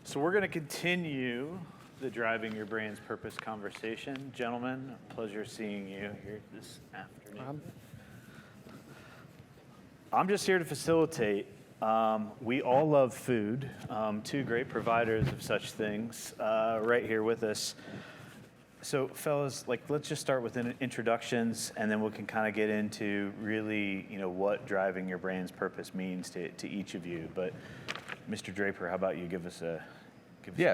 So we're going to continue the Driving Your Brand's Purpose conversation. Gentlemen, pleasure seeing you here this afternoon. I'm just here to facilitate. We all love food. Two great providers of such things right here with us. So fellas, let's just start with introductions, and then we can kind of get into really, what Driving Your Brand's Purpose means to each of you. But Mr. Draper, how about you give us a...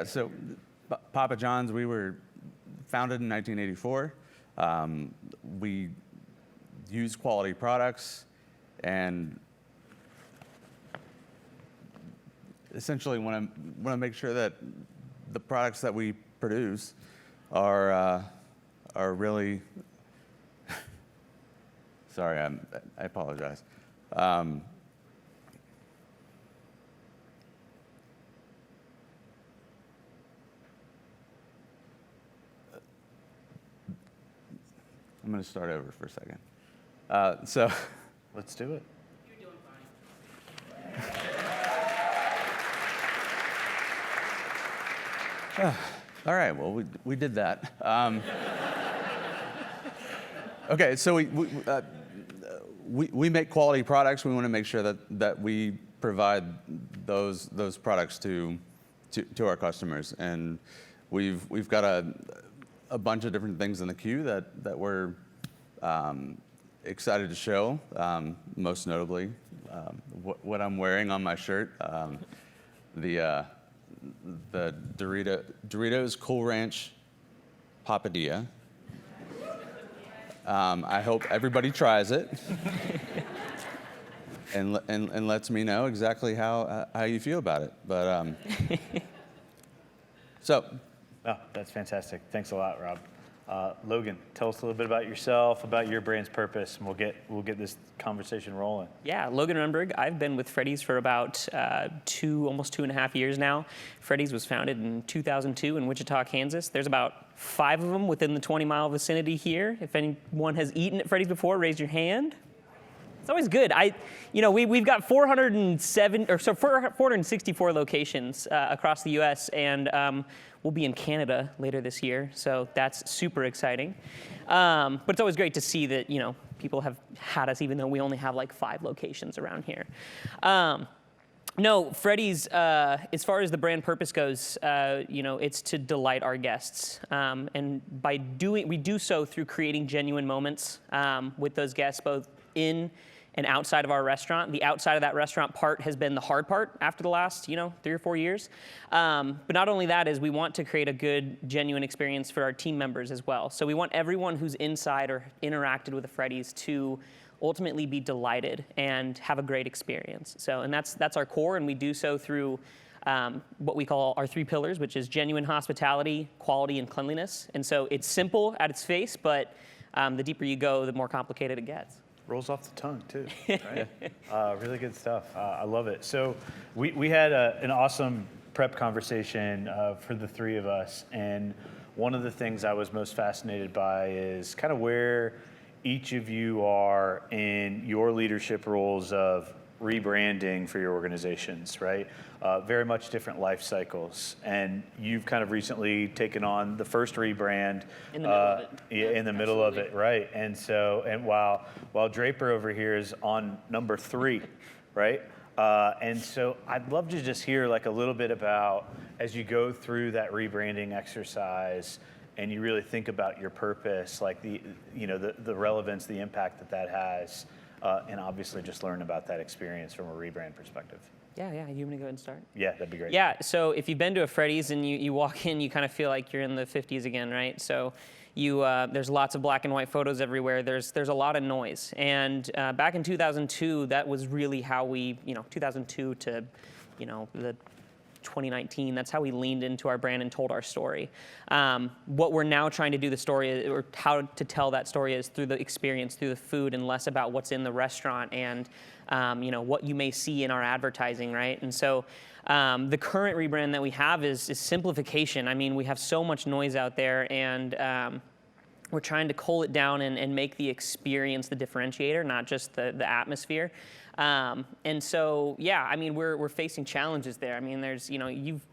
So Papa John's, we were founded in 1984. We use quality products, and essentially want to make sure that the products that we produce are really... Sorry, I apologize. I'm going to start over for a second. Let's do it. You're doing fine. All right, well, we did that. Okay, so we make quality products. We want to make sure that we provide those products to our customers, and we've got a bunch of different things in the queue that we're excited to show. Most notably, what I'm wearing on my shirt, the Doritos Cool Ranch Papadilla. I hope everybody tries it and lets me know exactly how you feel about it. But Oh, that's fantastic. Thanks a lot, Rob. Logan, tell us a little bit about yourself, about your brand's purpose, and we'll get this conversation rolling. Yeah, Logan Renberg. I've been with Freddy's for about almost 2.5 years now. Freddy's was founded in 2002 in Wichita, Kansas. There's about 5 of them within the 20-mile vicinity here. If anyone has eaten at Freddy's before, raise your hand. It's always good. We've got 464 locations across the U.S. and we'll be in Canada later this year, so that's super exciting. But it's always great to see that people have had us, even though we only have 5 locations around here. No, Freddy's, as far as the brand purpose goes, it's to delight our guests, and we do so through creating genuine moments with those guests, both in and outside of our restaurant. The outside of that restaurant part has been the hard part after the last, 3 or 4 years. But not only that is we want to create a good, genuine experience for our team members as well. So we want everyone who's inside or interacted with the Freddy's to ultimately be delighted and have a great experience. And that's our core, and we do so through what we call our 3 pillars, which is genuine hospitality, quality, and cleanliness. And so it's simple at its face, but the deeper you go, the more complicated it gets. Rolls off the tongue, too, right? Really good stuff. I love it. So we had an awesome prep conversation for the 3 of us, and one of the things I was most fascinated by is kind of where each of you are in your leadership roles of rebranding for your organizations, right? Very much different life cycles. And you've kind of recently taken on the first rebrand. In the middle of it. Yeah, in the middle of it, right. And while Draper over here is on number 3, right? And so I'd love to just hear a little bit about, as you go through that rebranding exercise and you really think about your purpose, the relevance, the impact that has, and obviously just learn about that experience from a rebrand perspective. Yeah, you want me to go ahead and start? Yeah, that'd be great. Yeah, so if you've been to a Freddy's and you walk in, you kind of feel like you're in the 50s again, right? So there's lots of black and white photos everywhere. There's a lot of noise. And back in 2002, that was really how we, 2002 to, the 2019, that's how we leaned into our brand and told our story. What we're now trying to do the story, or how to tell that story, is through the experience, through the food, and less about what's in the restaurant and what you may see in our advertising, right? And so the current rebrand that we have is simplification. I mean, we have so much noise out there, and we're trying to cull it down and make the experience the differentiator, not just the atmosphere. And so, yeah, I mean, we're facing challenges there. I mean, there's, you've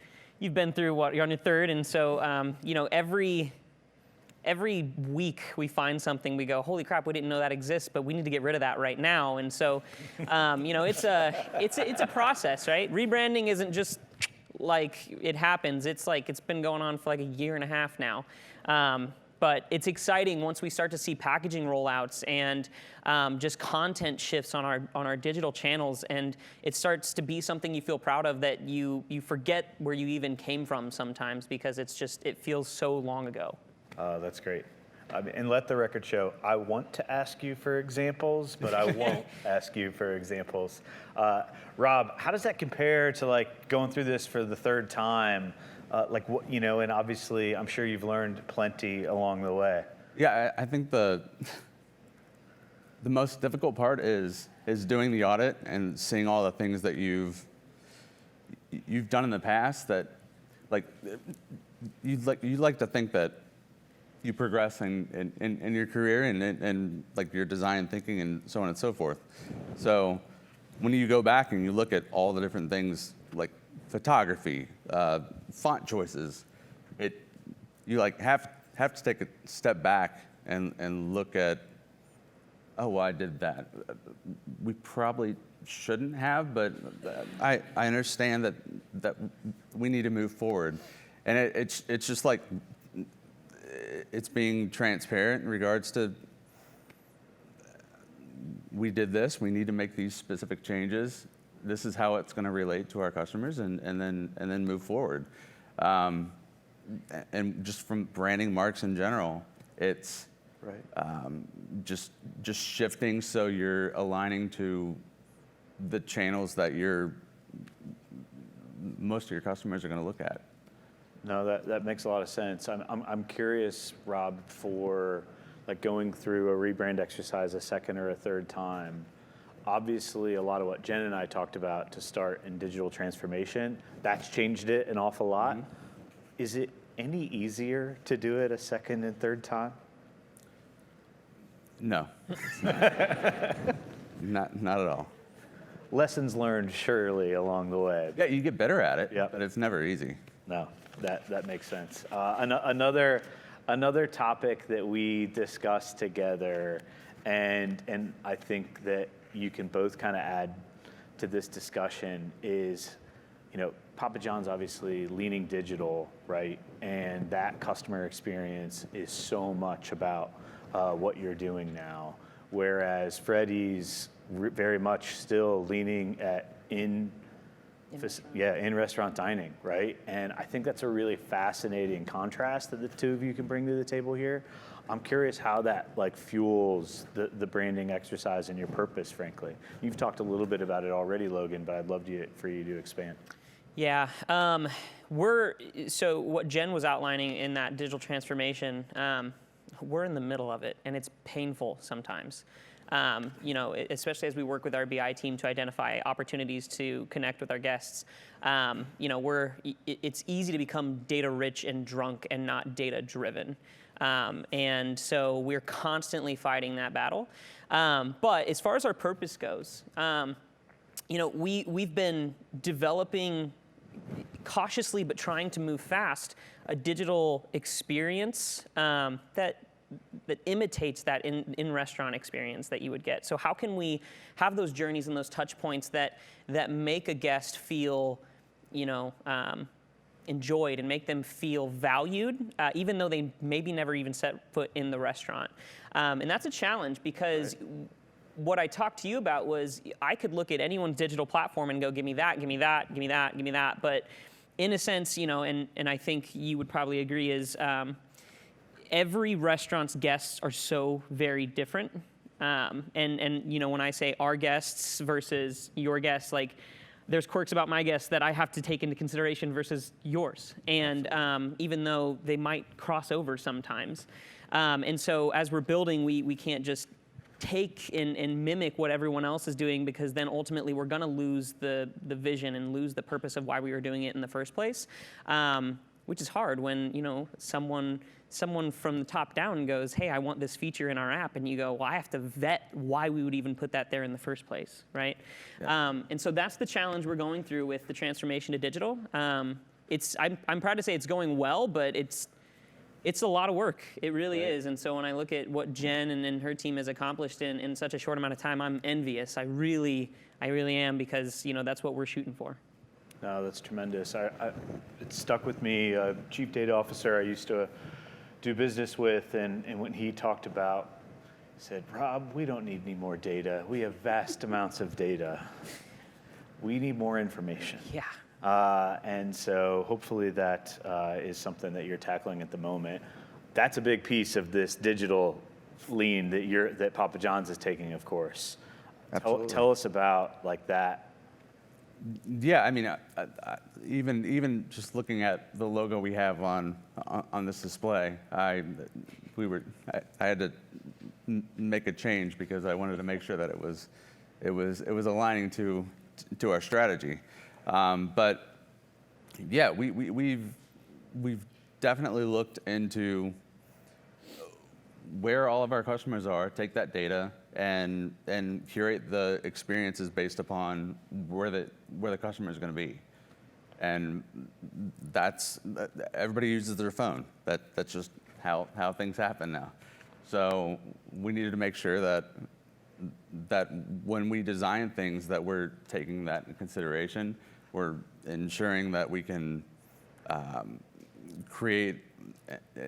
you've been through what, you're on your third, and so you know, every week we find something, we go, holy crap, we didn't know that exists, but we need to get rid of that right now. And so, you know, it's a process, right? Rebranding isn't just like it happens. It's like it's been going on for like a year and a half now. But it's exciting once we start to see packaging rollouts and just content shifts on our digital channels, and it starts to be something you feel proud of, that you forget where you even came from sometimes, because it feels so long ago. That's great. And let the record show, I want to ask you for examples, but I won't ask you for examples. Rob, how does that compare to like going through this for the third time? Like what, you know, and obviously I'm sure you've learned plenty along the way. Yeah, I think the most difficult part is doing the audit and seeing all the things that you've done in the past that, like, you'd like to think that you progress in your career and like your design thinking and so on and so forth. So when you go back and you look at all the different things like photography, font choices, you like have to take a step back and look at, oh, well, I did that. We probably shouldn't have, but I understand that we need to move forward. And it's just like, it's being transparent in regards to, we did this, we need to make these specific changes. This is how it's going to relate to our customers, and then move forward. And just from branding marks in general, it's just shifting so you're aligning to the channels that most of your customers are going to look at. No, that makes a lot of sense. I'm curious, Rob, for like going through a rebrand exercise a second or a third time. Obviously, a lot of what Jen and I talked about to start in digital transformation, that's changed it an awful lot. Mm-hmm. Is it any easier to do it a second and third time? No, not at all. Lessons learned surely along the way. Yeah, you get better at it, Yep. but it's never easy. No, that makes sense. Another topic that we discussed together, and I think that you can both kind of add to this discussion, is, you know, Papa John's obviously leaning digital, right? And that customer experience is so much about what you're doing now, whereas Freddy's very much still leaning at in-restaurant dining, right? And I think that's a really fascinating contrast that the two of you can bring to the table here. I'm curious how that like fuels the branding exercise and your purpose, frankly. You've talked a little bit about it already, Logan, but I'd love for you to expand. Yeah, so what Jen was outlining in that digital transformation, we're in the middle of it, and it's painful sometimes. You know, especially as we work with our BI team to identify opportunities to connect with our guests. You know, it's easy to become data rich and drunk and not data driven. And so we're constantly fighting that battle. But as far as our purpose goes, you know, we've been developing cautiously but trying to move fast a digital experience that imitates that in-restaurant experience that you would get. So how can we have those journeys and those touch points that make a guest feel, you know, enjoyed, and make them feel valued, even though they maybe never even set foot in the restaurant. And that's a challenge, because what I talked to you about was I could look at anyone's digital platform and go, give me that, give me that, give me that, give me that. But in a sense, you know, and I think you would probably agree, is every restaurant's guests are so very different. And you know, when I say our guests versus your guests, like, there's quirks about my guests that I have to take into consideration versus yours. And even though they might cross over sometimes. And so as we're building, we can't just take and mimic what everyone else is doing, because then ultimately we're gonna lose the vision and lose the purpose of why we were doing it in the first place. Which is hard when, you know, someone from the top down goes, hey, I want this feature in our app, and you go, well, I have to vet why we would even put that there in the first place, right? Yeah. And so that's the challenge we're going through with the transformation to digital. I'm proud to say it's going well, but it's a lot of work. It really Right. is. And so when I look at what Jen and her team has accomplished in such a short amount of time, I'm envious. I really am, because that's what we're shooting for. No, that's tremendous. It stuck with me. Chief data officer I used to do business with, and when he talked about, he said, Rob, we don't need any more data. We have vast amounts of data. We need more information. Yeah. And so hopefully that is something that you're tackling at the moment. That's a big piece of this digital lean that Papa John's is taking, of course. Absolutely. Tell us about like that. Yeah, I mean, even just looking at the logo we have on this display, I had to make a change because I wanted to make sure that it was aligning to our strategy. But yeah, we've definitely looked into where all of our customers are, take that data, and curate the experiences based upon where the customer is going to be. And everybody uses their phone. That's just how things happen now. So we needed to make sure that when we design things that we're taking that into consideration, we're ensuring that we can create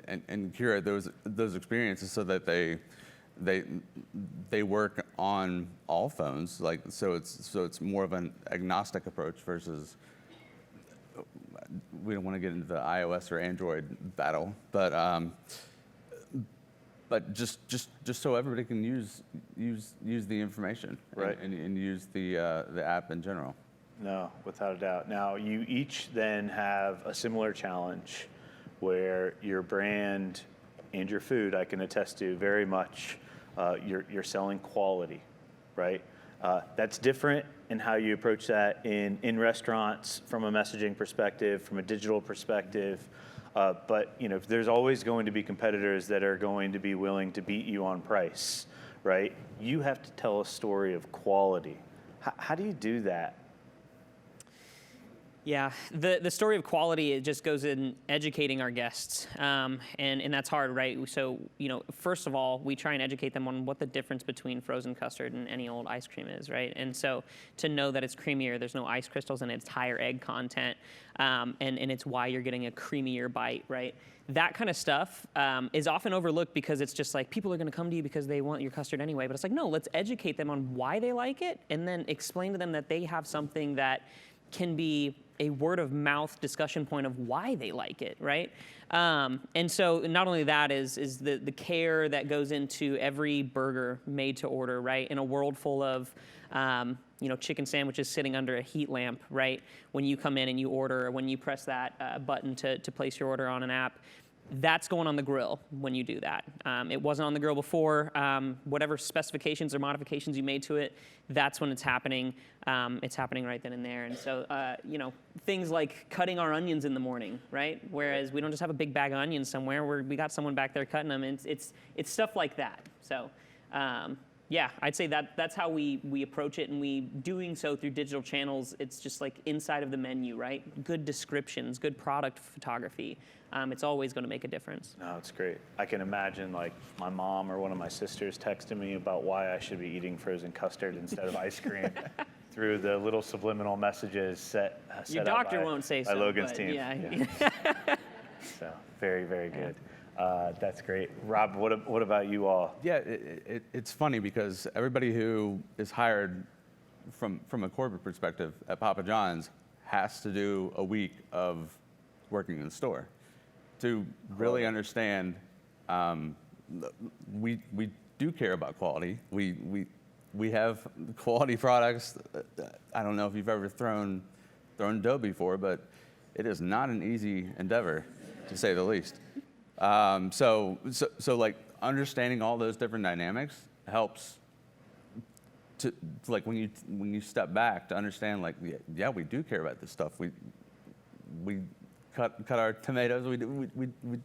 and curate those experiences so that they work on all phones. Like so it's more of an agnostic approach versus we don't want to get into the iOS or Android battle, but just so everybody can use the information, Right. and use the app in general. No, without a doubt. Now, you each then have a similar challenge where your brand and your food, I can attest to very much, you're selling quality, right? That's different in how you approach that in restaurants from a messaging perspective, from a digital perspective. But there's always going to be competitors that are going to be willing to beat you on price, right? You have to tell a story of quality. How do you do that? Yeah, the story of quality, it just goes in educating our guests, and that's hard, right? So, first of all, we try and educate them on what the difference between frozen custard and any old ice cream is, right? And so to know that it's creamier, there's no ice crystals in it, it's higher egg content, and it's why you're getting a creamier bite, right? That kind of stuff is often overlooked because it's just like people are going to come to you because they want your custard anyway. But it's like, no, let's educate them on why they like it, and then explain to them that they have something that can be a word of mouth discussion point of why they like it, right? And so not only that is the care that goes into every burger made to order, right? In a world full of chicken sandwiches sitting under a heat lamp, right? When you come in and you order, when you press that button to place your order on an app, that's going on the grill when you do that. It wasn't on the grill before. Whatever specifications or modifications you made to it, that's when it's happening. It's happening right then and there. And so, things like cutting our onions in the morning, right? Whereas we don't just have a big bag of onions somewhere. We got someone back there cutting them. And it's stuff like that. So, yeah, I'd say that's how we approach it, and we doing so through digital channels. It's just like inside of the menu, right? Good descriptions, good product photography. It's always going to make a difference. No, it's great. I can imagine like my mom or one of my sisters texting me about why I should be eating frozen custard instead of ice cream through the little subliminal messages set Your up doctor by, won't say by so. Logan's but team. Yeah. So very, very good. That's great. Rob, what about you all? Yeah, it's funny because everybody who is hired from a corporate perspective at Papa John's has to do a week of working in the store to really understand. We do care about quality. We have quality products. I don't know if you've ever thrown dough before, but it is not an easy endeavor, to say the least. So like understanding all those different dynamics helps to like when you step back to understand like yeah, we do care about this stuff. We cut our tomatoes. We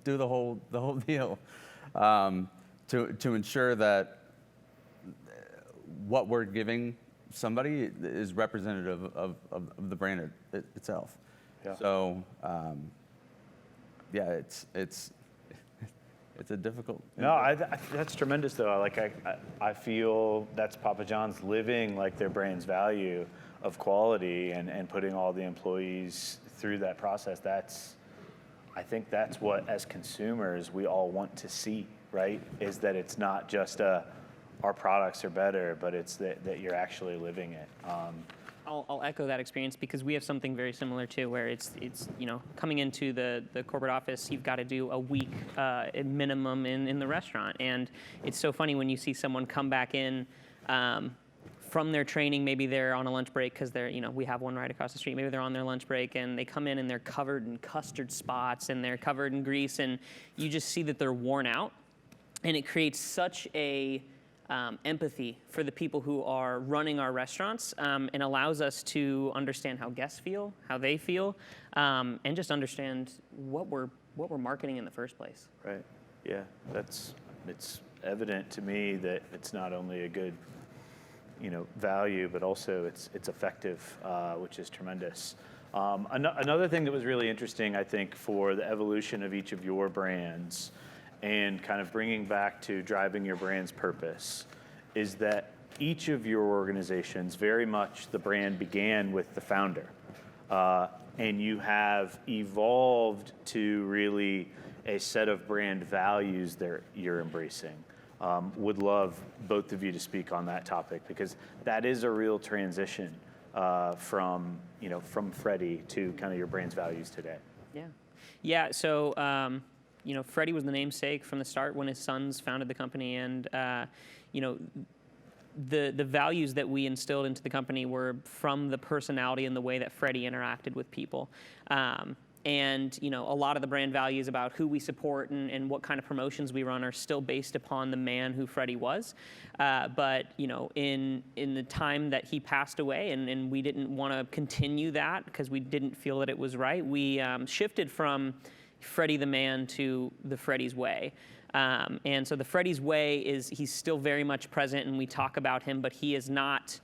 do the whole deal to ensure that what we're giving somebody is representative of the brand itself. Yeah. So, yeah, it's a difficult. No, that's tremendous though. I feel that's Papa John's living like their brand's value of quality and putting all the employees through that process. I think that's what, as consumers, we all want to see, right? Is that it's not just our products are better, but it's that you're actually living it. I'll echo that experience because we have something very similar too, where it's coming into the corporate office, you've got to do a week at minimum in the restaurant, and it's so funny when you see someone come back in from their training. Maybe they're on a lunch break because we have one right across the street. Maybe they're on their lunch break and they come in and they're covered in custard spots and they're covered in grease, and you just see that they're worn out, and it creates such a empathy for the people who are running our restaurants, and allows us to understand how guests feel, how they feel, and just understand what we're marketing in the first place. Right. Yeah. It's evident to me that it's not only a good, value, but also it's effective, which is tremendous. Another thing that was really interesting, I think, for the evolution of each of your brands and kind of bringing back to driving your brand's purpose, is that each of your organizations, very much the brand began with the founder. And you have evolved to really a set of brand values that you're embracing. Would love both of you to speak on that topic, because that is a real transition from Freddy to kind of your brand's values today. Yeah. So Freddy was the namesake from the start when his sons founded the company, and the values that we instilled into the company were from the personality and the way that Freddy interacted with people. And a lot of the brand values about who we support and what kind of promotions we run are still based upon the man who Freddy was. But in the time that he passed away, and we didn't want to continue that because we didn't feel that it was right, we shifted from Freddy the man to the Freddy's way. And so the Freddy's way he's still very much present, and we talk about him, but he is not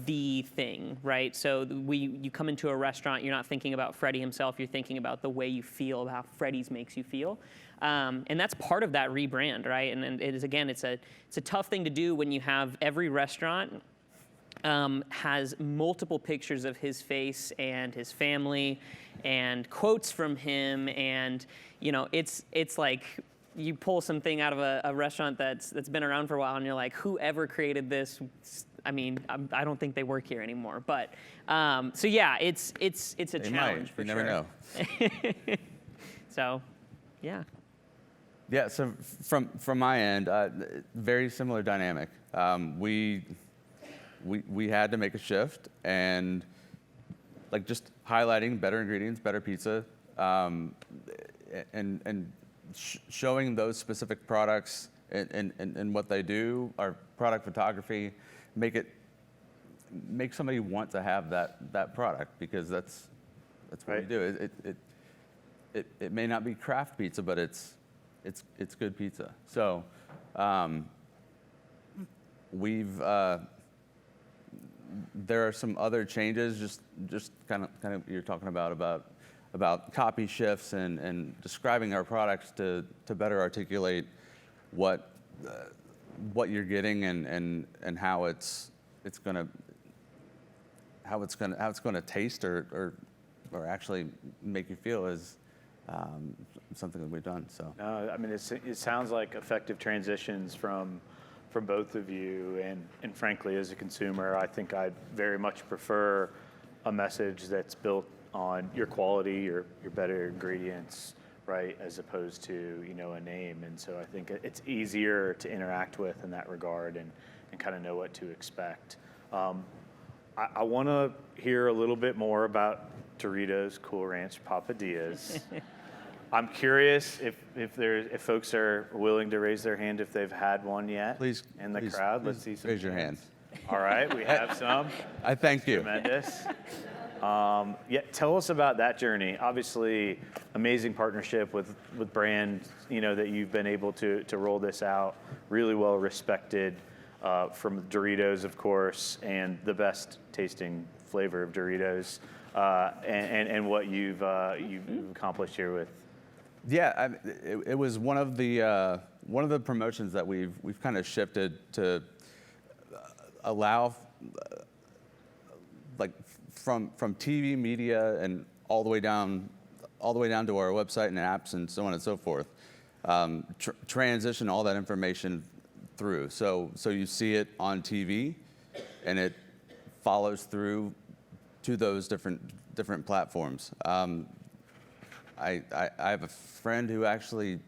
the thing, right? So you come into a restaurant, you're not thinking about Freddy himself, you're thinking about the way you feel, how Freddy's makes you feel. And that's part of that rebrand, right? And it is, again, it's a tough thing to do when you have every restaurant has multiple pictures of his face and his family and quotes from him, and it's like you pull something out of a restaurant that's been around for a while, and you're like, whoever created this, I mean, I don't think they work here anymore. But so yeah, it's a challenge for sure. You never know. So, yeah. Yeah. So from my end, very similar dynamic. We had to make a shift, and just highlighting better ingredients, better pizza, and showing those specific products and what they do, our product photography, make somebody want to have that product, because that's what right. we do. It may not be craft pizza, but it's good pizza. So there are some other changes, just kind of you're talking about copy shifts and describing our products to better articulate what you're getting and how it's gonna taste or actually make you feel is something that we've done. So I mean, it sounds like effective transitions from both of you, and frankly, as a consumer, I think I very much prefer a message that's built on your quality, your better ingredients, right, as opposed to a name. And so I think it's easier to interact with in that regard and kind of know what to expect. I want to hear a little bit more about Doritos Cool Ranch Papadillas. I'm curious if folks are willing to raise their hand if they've had one yet. Please, in the please, crowd. please Let's see some raise your hand. All right, we have some. I thank you. Tremendous. Tell us about that journey. Obviously, amazing partnership with brands, that you've been able to roll this out. Really well respected from Doritos, of course, and the best tasting flavor of Doritos. and what you've accomplished here with. Yeah, it was one of the promotions that we've kind of shifted to allow, like from TV media and all the way down to our website and apps and so on and so forth. Transition all that information through. So you see it on TV, and it follows through to those different platforms. I have a friend who actually,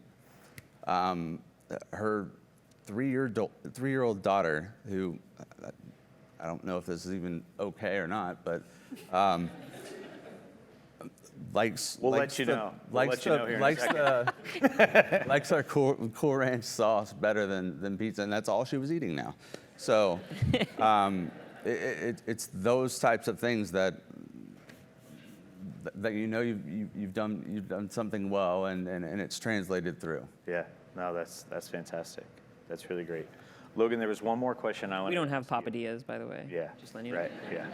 her three-year-old daughter, who I don't know if this is even okay or not, but likes We'll let you know. Likes our Cool Ranch sauce better than pizza, and that's all she was eating now. So it's those types of things that you've done something well, and it's translated through. Yeah, no, that's fantastic. That's really great. Logan, there was one more question I wanted. We don't to have ask you. papadillas, by the way. Yeah. Just letting you know. Right. Yeah.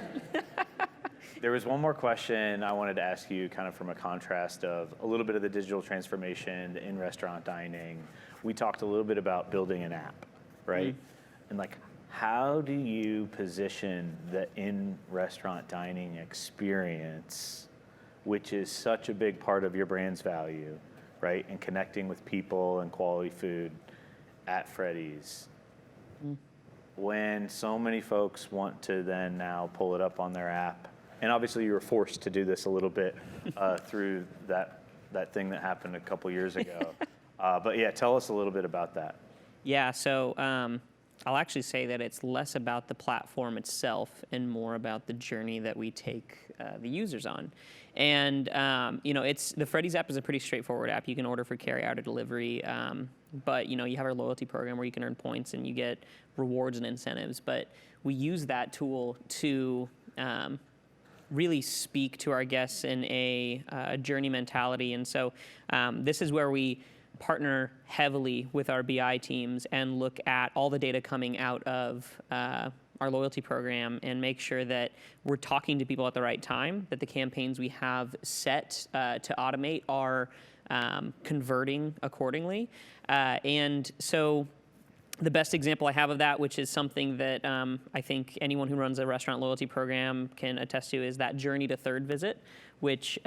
There was one more question I wanted to ask you, kind of from a contrast of a little bit of the digital transformation, the in-restaurant dining. We talked a little bit about building an app, right? Mm-hmm. And like, how do you position the in-restaurant dining experience, which is such a big part of your brand's value, right? And connecting with people and quality food at Freddy's. When so many folks want to then now pull it up on their app, and obviously you were forced to do this a little bit through that thing that happened a couple years ago. But yeah, tell us a little bit about that. Yeah, so I'll actually say that it's less about the platform itself and more about the journey that we take the users on. And the Freddy's app is a pretty straightforward app. You can order for carryout or delivery, but you have our loyalty program where you can earn points and you get rewards and incentives. But we use that tool to really speak to our guests in a journey mentality. And so this is where we partner heavily with our BI teams and look at all the data coming out of our loyalty program and make sure that we're talking to people at the right time, that the campaigns we have set to automate are converting accordingly. And so the best example I have of that, which is something that I think anyone who runs a restaurant loyalty program can attest to, is that journey to third visit, which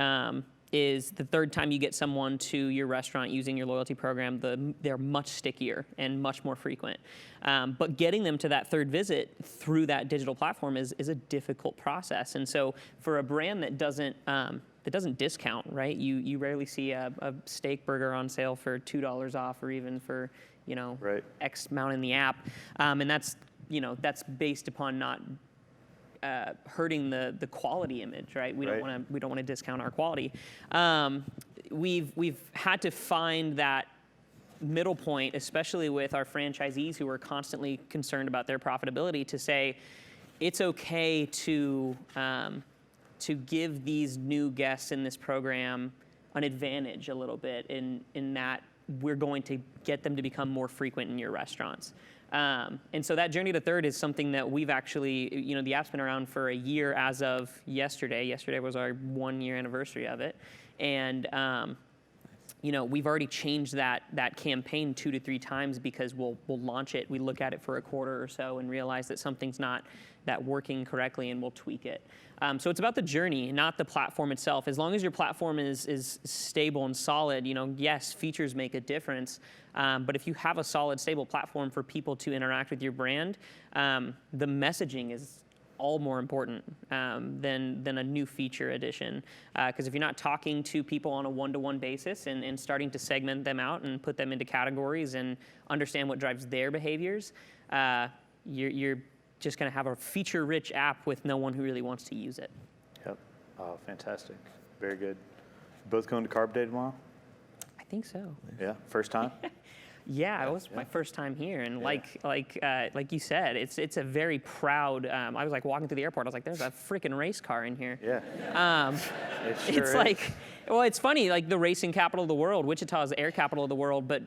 is the third time you get someone to your restaurant using your loyalty program, they're much stickier and much more frequent. But getting them to that third visit through that digital platform is a difficult process. And so for a brand that doesn't discount, right? You rarely see a Steakburger on sale for $2 off, or even for right. X amount in the app, and that's based upon not hurting the quality image, right? We don't want to discount our quality. We've had to find that middle point, especially with our franchisees who are constantly concerned about their profitability, to say it's okay to give these new guests in this program an advantage a little bit in that we're going to get them to become more frequent in your restaurants. And so that journey to third is something that we've actually, the app's been around for a year as of yesterday. Yesterday was our 1-year anniversary of it. And, we've already changed that campaign 2 to 3 times because we'll launch it. We look at it for a quarter or so and realize that something's not that working correctly, and we'll tweak it. So it's about the journey, not the platform itself. As long as your platform is stable and solid, yes, features make a difference. But if you have a solid, stable platform for people to interact with your brand, the messaging is all more important than a new feature addition. Because if you're not talking to people on a one-to-one basis and starting to segment them out and put them into categories and understand what drives their behaviors, you're just going to have a feature-rich app with no one who really wants to use it. Yep. Oh, fantastic. Very good. Both going to Carb Day tomorrow? I think so. Yeah. First time? Yeah, it was my first time here, and like you said, it's a very proud. I was like walking through the airport. I was like, "There's a freaking race car in here." Yeah. It sure it's is. like, well, it's funny. Like the racing capital of the world, Wichita is the air capital of the world, but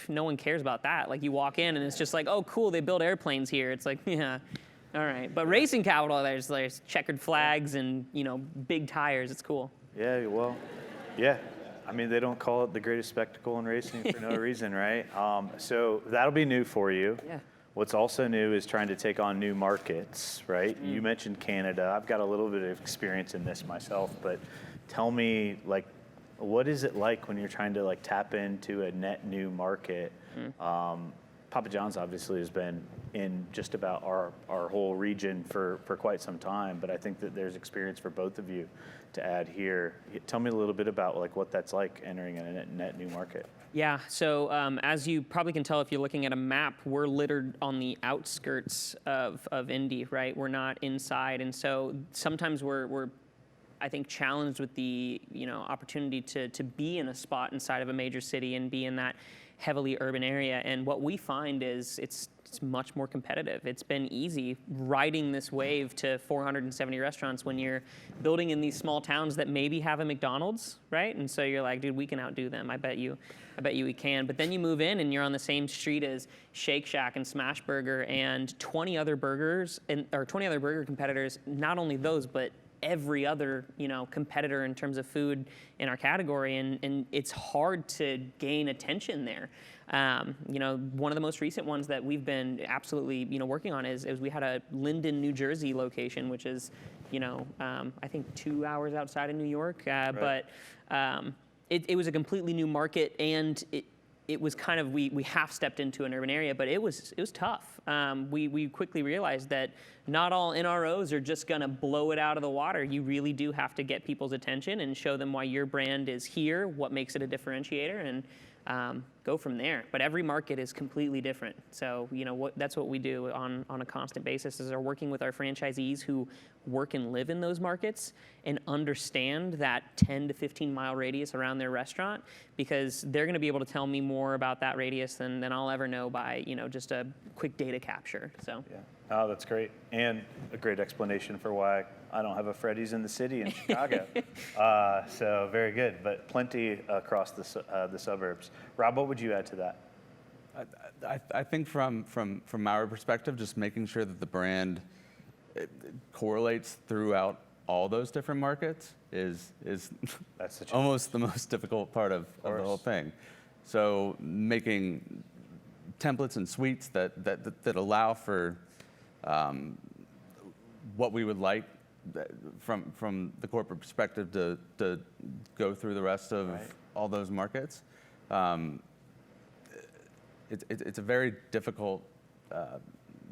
no one cares about that. Like you walk in, and it's just like, "Oh, cool, they build airplanes here." It's like, yeah, All right, but racing capital, there's checkered flags and big tires. It's cool. Yeah, well, yeah. I mean, they don't call it the greatest spectacle in racing for no reason, right? So that'll be new for you. Yeah. What's also new is trying to take on new markets, right? You mentioned Canada. I've got a little bit of experience in this myself, but tell me, like, what is it like when you're trying to like tap into a net new market? Papa John's obviously has been in just about our whole region for quite some time, but I think that there's experience for both of you to add here. Tell me a little bit about like what that's like entering a net new market. Yeah, so as you probably can tell if you're looking at a map, we're littered on the outskirts of Indy, right? We're not inside, and so sometimes we're I think challenged with the opportunity to be in a spot inside of a major city and be in that heavily urban area. And what we find is it's much more competitive. It's been easy riding this wave to 470 restaurants when you're building in these small towns that maybe have a McDonald's, right? And so you're like, dude, we can outdo them. I bet you we can. But then you move in and you're on the same street as Shake Shack and Smash Burger and 20 other burgers or 20 other burger competitors. Not only those, but every other competitor in terms of food in our category, and it's hard to gain attention there. One of the most recent ones that we've been absolutely working on is we had a Linden, New Jersey location, which is I think 2 hours outside of New York, Right. but it was a completely new market, and it was kind of we half stepped into an urban area, but it was tough. We quickly realized that not all NROs are just going to blow it out of the water. You really do have to get people's attention and show them why your brand is here, what makes it a differentiator, and go from there. But every market is completely different. So that's what we do on a constant basis is are working with our franchisees who work and live in those markets and understand that 10 to 15 mile radius around their restaurant, because they're going to be able to tell me more about that radius than I'll ever know by just a quick data capture. So Yeah. Oh, that's great. And a great explanation for why I don't have a Freddy's in the city in Chicago. So very good, but plenty across the suburbs. Rob, what would you add to that? I think from our perspective, just making sure that the brand correlates throughout all those different markets is That's such a almost the most difficult part of the whole thing. So making templates and suites that allow for what we would like from the corporate perspective to go through the rest of Right. all those markets. It's a very difficult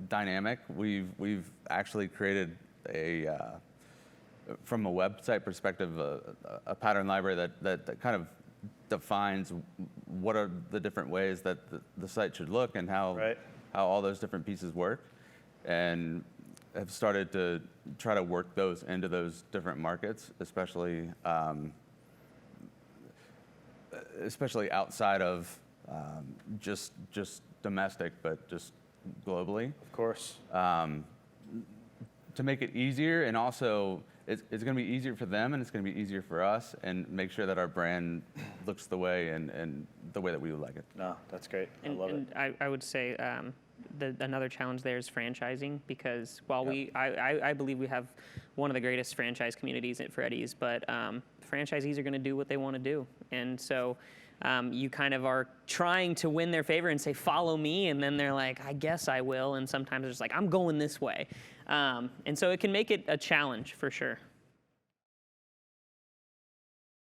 dynamic. We've actually created from a website perspective a pattern library that kind of defines what are the different ways that the site should look and how Right. all those different pieces work, and have started to try to work those into those different markets, especially outside of just domestic, but just globally, Of course. to make it easier. And also it's going to be easier for them and it's going to be easier for us, and make sure that our brand looks the way and the way that we would like it. No, that's great. I And, love it. and I would say another challenge there is franchising, because while Yep. I believe we have one of the greatest franchise communities at Freddy's, but franchisees are going to do what they want to do. And so you kind of are trying to win their favor and say, follow me. And then they're like, I guess I will. And sometimes they're just like, I'm going this way. And so it can make it a challenge for sure.